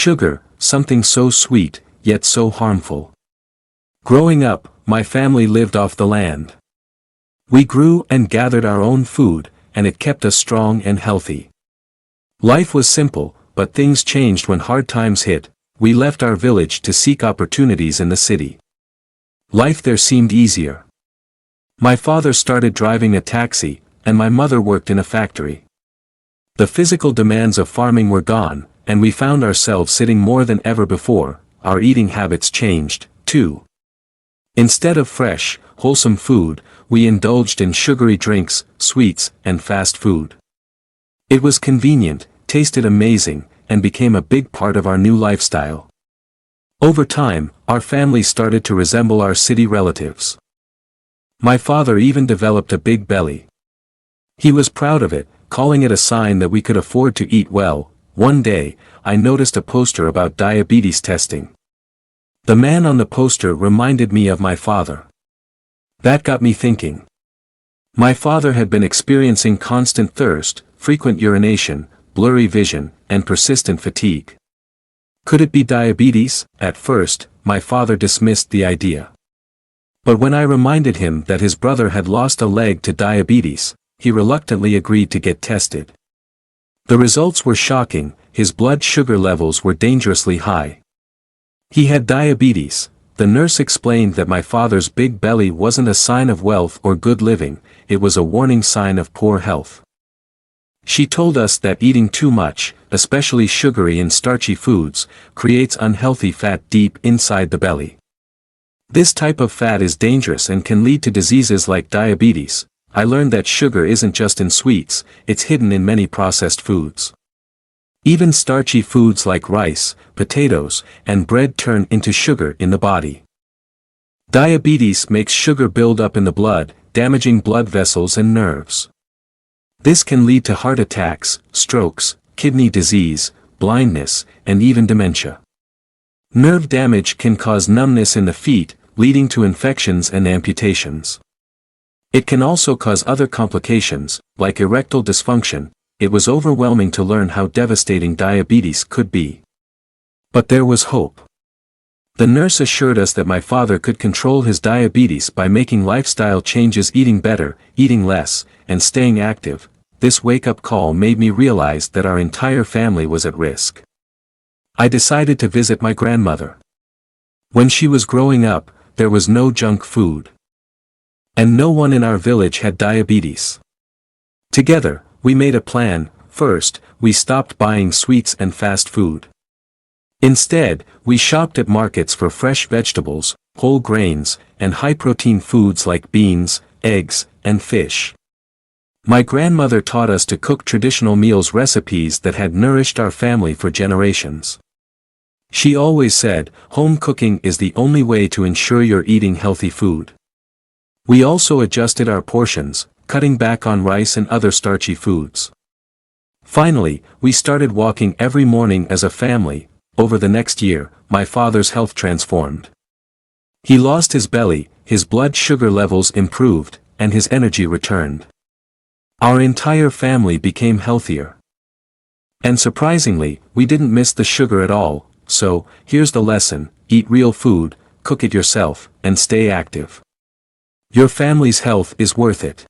sugar, something so sweet, yet so harmful. Growing up, my family lived off the land. We grew and gathered our own food, and it kept us strong and healthy. Life was simple, but things changed when hard times hit. We left our village to seek opportunities in the city. Life there seemed easier. My father started driving a taxi, and my mother worked in a factory. The physical demands of farming were gone, and we found ourselves sitting more than ever before. Our eating habits changed, too. Instead of fresh, wholesome food, we indulged in sugary drinks, sweets, and fast food. It was convenient, tasted amazing, and became a big part of our new lifestyle. Over time, our family started to resemble our city relatives. My father even developed a big belly. He was proud of it, calling it a sign that we could afford to eat well. One day, I noticed a poster about diabetes testing. The man on the poster reminded me of my father. That got me thinking. My father had been experiencing constant thirst, frequent urination, blurry vision, and persistent fatigue. Could it be diabetes? At first, my father dismissed the idea. But when I reminded him that his brother had lost a leg to diabetes, he reluctantly agreed to get tested. The results were shocking. His blood sugar levels were dangerously high. He had diabetes. The nurse explained that my father's big belly wasn't a sign of wealth or good living, it was a warning sign of poor health. She told us that eating too much, especially sugary and starchy foods, creates unhealthy fat deep inside the belly. This type of fat is dangerous and can lead to diseases like diabetes. I learned that sugar isn't just in sweets, it's hidden in many processed foods. Even starchy foods like rice, potatoes, and bread turn into sugar in the body. Diabetes makes sugar build up in the blood, damaging blood vessels and nerves. This can lead to heart attacks, strokes, kidney disease, blindness, and even dementia. Nerve damage can cause numbness in the feet, leading to infections and amputations. It can also cause other complications, like erectile dysfunction. It was overwhelming to learn how devastating diabetes could be. But there was hope. The nurse assured us that my father could control his diabetes by making lifestyle changes, eating better, eating less, and staying active. This wake-up call made me realize that our entire family was at risk. I decided to visit my grandmother. When she was growing up, there was no junk food. And no one in our village had diabetes. Together, we made a plan. First, we stopped buying sweets and fast food. Instead, we shopped at markets for fresh vegetables, whole grains, and high-protein foods like beans, eggs, and fish. My grandmother taught us to cook traditional meals, recipes that had nourished our family for generations. She always said, home cooking is the only way to ensure you're eating healthy food. We also adjusted our portions, cutting back on rice and other starchy foods. Finally, we started walking every morning as a family. Over the next year, my father's health transformed. He lost his belly, his blood sugar levels improved, and his energy returned. Our entire family became healthier. And surprisingly, we didn't miss the sugar at all. So, here's the lesson: eat real food, cook it yourself, and stay active. Your family's health is worth it.